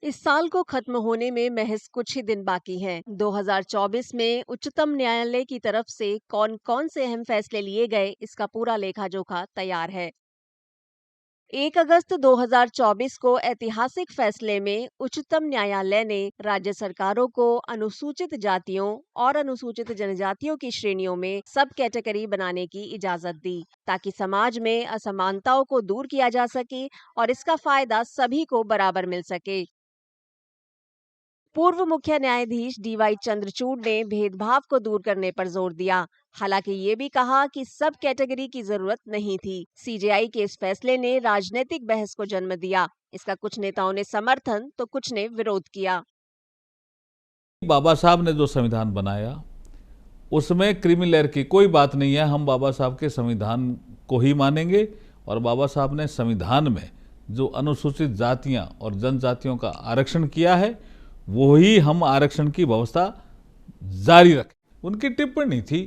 इस साल को खत्म होने में महज कुछ ही दिन बाकी हैं। 2024 में उच्चतम न्यायालय की तरफ से कौन-कौन से अहम फैसले लिए गए, इसका पूरा लेखा-जोखा तैयार है। 1 अगस्त 2024 को ऐतिहासिक फैसले में उच्चतम न्यायालय ने राज्य सरकारों को अनुसूचित जातियों और अनुसूचित जनजातियों की श्रेणियों में सब कैटेगरी बनाने की इजाजत दी, ताकि समाज में असमानताओं को दूर किया जा सके और इसका फायदा सभी को बराबर मिल सके। पूर्व मुख्य न्यायाधीश डीवाई चंद्रचूड़ ने भेदभाव को दूर करने पर जोर दिया। हालांकि ये भी कहा कि सब कैटेगरी की जरूरत नहीं थी। सीजेआई के इस फैसले ने राजनीतिक बहस को जन्म दिया। इसका कुछ नेताओं ने समर्थन तो कुछ ने विरोध किया। बाबा साहब ने जो संविधान बनाया उसमें क्रीमी लेयर की कोई बात नहीं है। हम बाबा साहब के संविधान को ही मानेंगे और बाबा साहब ने संविधान में जो अनुसूचित जातियां और जनजातियों का आरक्षण किया है वो ही हम आरक्षण की व्यवस्था जारी रखें। उनकी टिप्पणी थी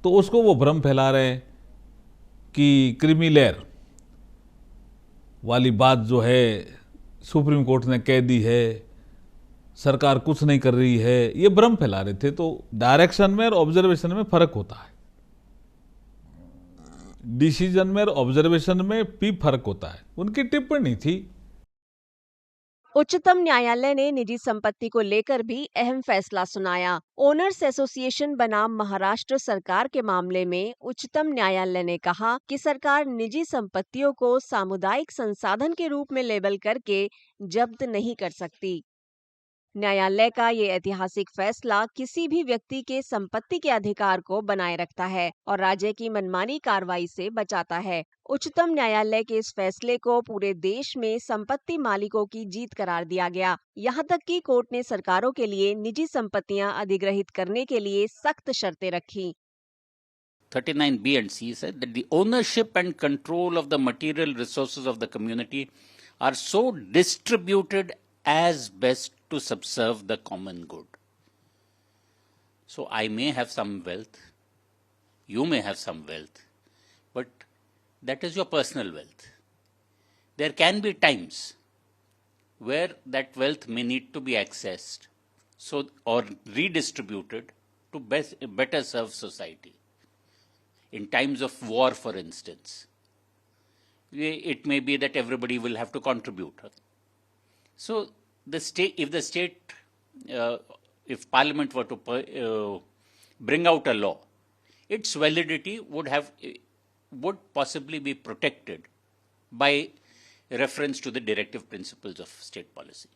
तो उसको वो भ्रम फैला रहे हैं कि क्रीमी लेयर वाली बात जो है सुप्रीम कोर्ट ने कह दी है, सरकार कुछ नहीं कर रही है, ये भ्रम फैला रहे थे। तो डायरेक्शन में और ऑब्जर्वेशन में फर्क होता है। डिसीजन में और ऑब्जर्वेशन में भी फर्क होता है। उनकी टिप्पणी थी। उच्चतम न्यायालय ने निजी संपत्ति को लेकर भी अहम फैसला सुनाया। ओनर्स एसोसिएशन बनाम महाराष्ट्र सरकार के मामले में उच्चतम न्यायालय ने कहा कि सरकार निजी संपत्तियों को सामुदायिक संसाधन के रूप में लेबल करके जब्त नहीं कर सकती। न्यायालय का ये ऐतिहासिक फैसला किसी भी व्यक्ति के संपत्ति के अधिकार को बनाए रखता है और राज्य की मनमानी कार्रवाई से बचाता है। उच्चतम न्यायालय के इस फैसले को पूरे देश में संपत्ति मालिकों की जीत करार दिया गया। यहाँ तक कि कोर्ट ने सरकारों के लिए निजी संपत्तियां अधिग्रहित करने के लिए सख्त शर्तें रखी। 39B and C said that the ownership and control of the material resources of the community are so distributed as best to subserve the common good. So I may have some wealth, you may have some wealth, but that is your personal wealth. There can be times where that wealth may need to be accessed or redistributed to better serve society. In times of war, for instance, it may be that everybody will have to contribute. So, if Parliament were to bring out a law, its validity would possibly be protected by reference to the directive principles of state policy.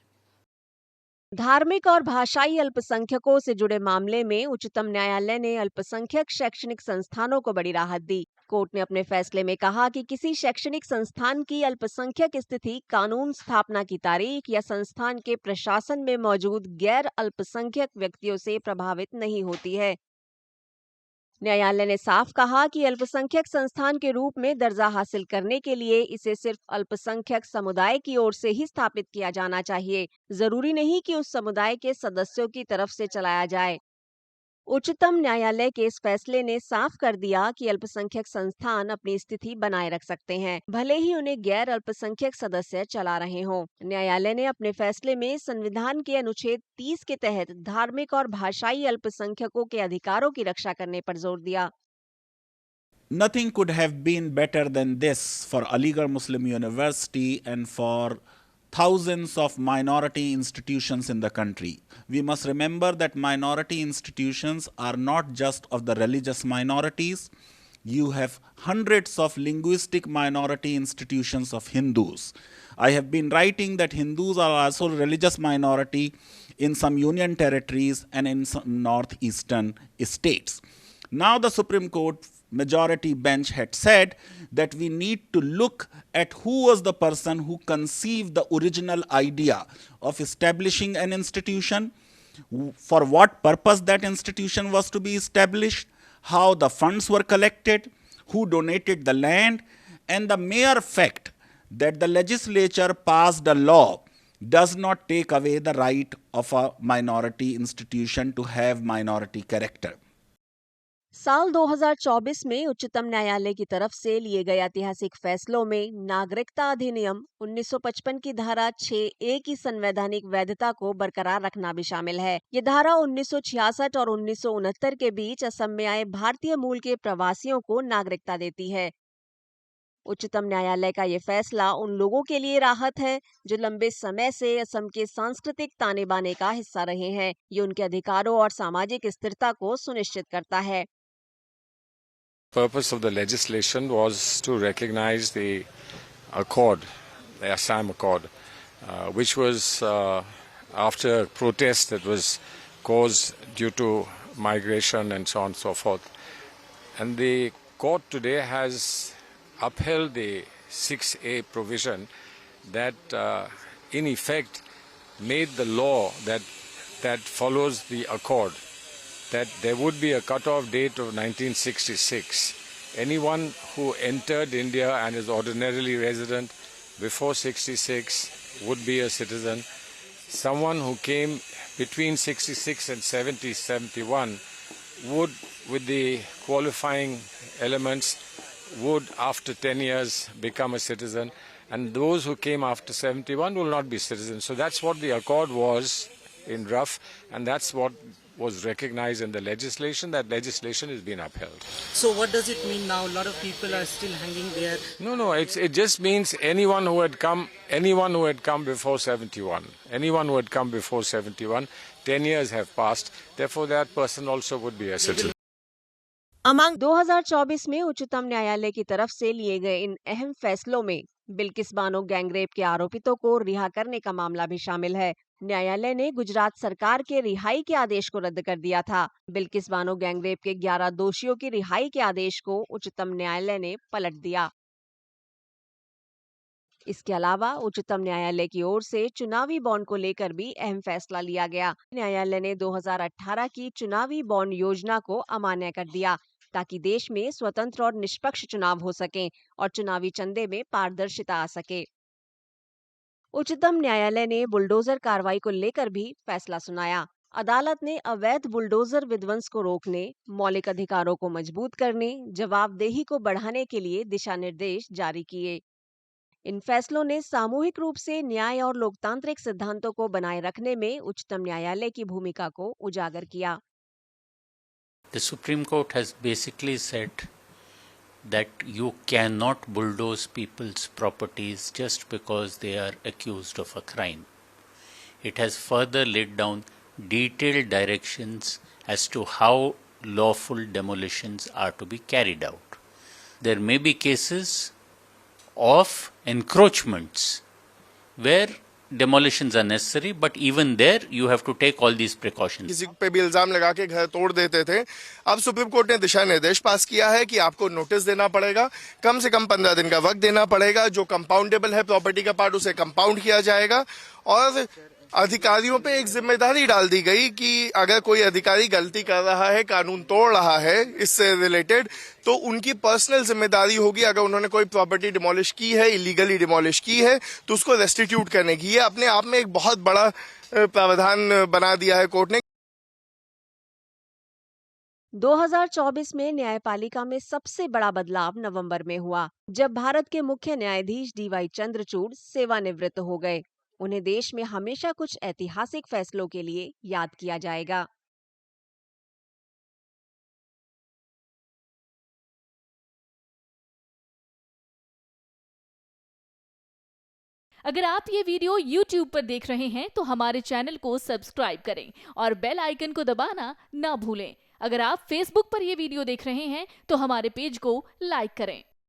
धार्मिक और भाषाई अल्पसंख्यकों से जुड़े मामले में उच्चतम न्यायालय ने अल्पसंख्यक शैक्षणिक संस्थानों को बड़ी राहत दी। कोर्ट ने अपने फैसले में कहा कि किसी शैक्षणिक संस्थान की अल्पसंख्यक स्थिति कानून स्थापना की तारीख या संस्थान के प्रशासन में मौजूद गैर अल्पसंख्यक व्यक्तियों से प्रभावित नहीं होती है। न्यायालय ने साफ कहा कि अल्पसंख्यक संस्थान के रूप में दर्जा हासिल करने के लिए इसे सिर्फ अल्पसंख्यक समुदाय की ओर से ही स्थापित किया जाना चाहिए। जरूरी नहीं कि उस समुदाय के सदस्यों की तरफ से चलाया जाए। उच्चतम न्यायालय के इस फैसले ने साफ कर दिया कि अल्पसंख्यक संस्थान अपनी स्थिति बनाए रख सकते हैं, भले ही उन्हें गैर अल्पसंख्यक सदस्य चला रहे हों। न्यायालय ने अपने फैसले में संविधान के अनुच्छेद 30 के तहत धार्मिक और भाषाई अल्पसंख्यकों के अधिकारों की रक्षा करने पर जोर दिया। Nothing could have been better than this for Aligarh Muslim University and for thousands of minority institutions in the country. We must remember that minority institutions are not just of the religious minorities. You have hundreds of linguistic minority institutions of Hindus. I have been writing that Hindus are also a religious minority in some union territories and in some northeastern states. Now the Supreme Court majority bench had said that we need to look at who was the person who conceived the original idea of establishing an institution, for what purpose that institution was to be established, how the funds were collected, who donated the land, and the mere fact that the legislature passed a law does not take away the right of a minority institution to have minority character. साल 2024 में उच्चतम न्यायालय की तरफ से लिए गए ऐतिहासिक फैसलों में नागरिकता अधिनियम 1955 की धारा 6A की संवैधानिक वैधता को बरकरार रखना भी शामिल है। ये धारा 1966 और 1969 के बीच असम में आए भारतीय मूल के प्रवासियों को नागरिकता देती है। उच्चतम न्यायालय का ये फैसला उन लोगों के लिए राहत है जो लंबे समय से असम के सांस्कृतिक ताने बाने का हिस्सा रहे हैं। ये उनके अधिकारों और सामाजिक स्थिरता को सुनिश्चित करता है। Purpose of the legislation was to recognize the Accord, the Assam Accord, which was after protest that was caused due to migration and so on and so forth. And the court today has upheld the 6A provision that in effect made the law that follows the Accord, that there would be a cut-off date of 1966. Anyone who entered India and is ordinarily resident before 66 would be a citizen. Someone who came between 66 and 71 would, with the qualifying elements, would after 10 years become a citizen. And those who came after 71 will not be citizens. So that's what the accord was in rough, and that's what was recognized in the legislation. That legislation has been upheld. So what does it mean now? A lot of people are still hanging there. No. It just means anyone who had come before 71, 10 years have passed. Therefore, that person also would be a citizen. Among 2024 में उच्चतम न्यायालय की तरफ से लिए गए इन अहम फैसलों में बिल्किस बानो गैंगरेप के आरोपितों को रिहा करने का मामला भी शामिल है। न्यायालय ने गुजरात सरकार के रिहाई के आदेश को रद्द कर दिया था। बिल्किस बानो गैंगरेप के 11 दोषियों की रिहाई के आदेश को उच्चतम न्यायालय ने पलट दिया। इसके अलावा उच्चतम न्यायालय की ओर से चुनावी बॉन्ड को लेकर भी अहम फैसला लिया गया। न्यायालय ने 2018 की चुनावी बॉन्ड योजना को अमान्य कर दिया ताकि देश में स्वतंत्र और निष्पक्ष चुनाव हो सकें और चुनावी चंदे में पारदर्शिता आ सके। उच्चतम न्यायालय ने बुलडोजर कार्रवाई को लेकर भी फैसला सुनाया। अदालत ने अवैध बुलडोजर विध्वंस को रोकने, मौलिक अधिकारों को मजबूत करने, जवाबदेही को बढ़ाने के लिए दिशा निर्देश जारी किए। इन फैसलों ने सामूहिक रूप से न्याय और लोकतांत्रिक सिद्धांतों को बनाए रखने में उच्चतम न्यायालय की भूमिका को उजागर किया। The Supreme Court has basically said that you cannot bulldoze people's properties just because they are accused of a crime. It has further laid down detailed directions as to how lawful demolitions are to be carried out. There may be cases of encroachments where demolitions are necessary, but even there you have to take all these precautions. किसी पे भी इल्जाम लगा के घर तोड़ देते थे। अब सुप्रीम कोर्ट ने दिशा निर्देश पास किया है कि आपको नोटिस देना पड़ेगा, कम से कम 15 दिन का वक्त देना पड़ेगा। जो कंपाउंडेबल है प्रॉपर्टी का पार्ट उसे कंपाउंड किया जाएगा और अधिकारियों पे एक जिम्मेदारी डाल दी गई कि अगर कोई अधिकारी गलती कर रहा है, कानून तोड़ रहा है इससे रिलेटेड, तो उनकी पर्सनल जिम्मेदारी होगी। अगर उन्होंने कोई प्रॉपर्टी डिमोलिश की है, इलीगली डिमोलिश की है, तो उसको रेस्टिट्यूट करने की। ये अपने आप में एक बहुत बड़ा प्रावधान बना दिया है कोर्ट ने। 2024 में न्यायपालिका में सबसे बड़ा बदलाव नवंबर में हुआ, जब भारत के मुख्य न्यायाधीश DY चंद्रचूड़ सेवानिवृत्त हो गए। उन्हें देश में हमेशा कुछ ऐतिहासिक फैसलों के लिए याद किया जाएगा। अगर आप ये वीडियो YouTube पर देख रहे हैं तो हमारे चैनल को सब्सक्राइब करें और बेल आइकन को दबाना ना भूलें। अगर आप Facebook पर ये वीडियो देख रहे हैं तो हमारे पेज को लाइक करें।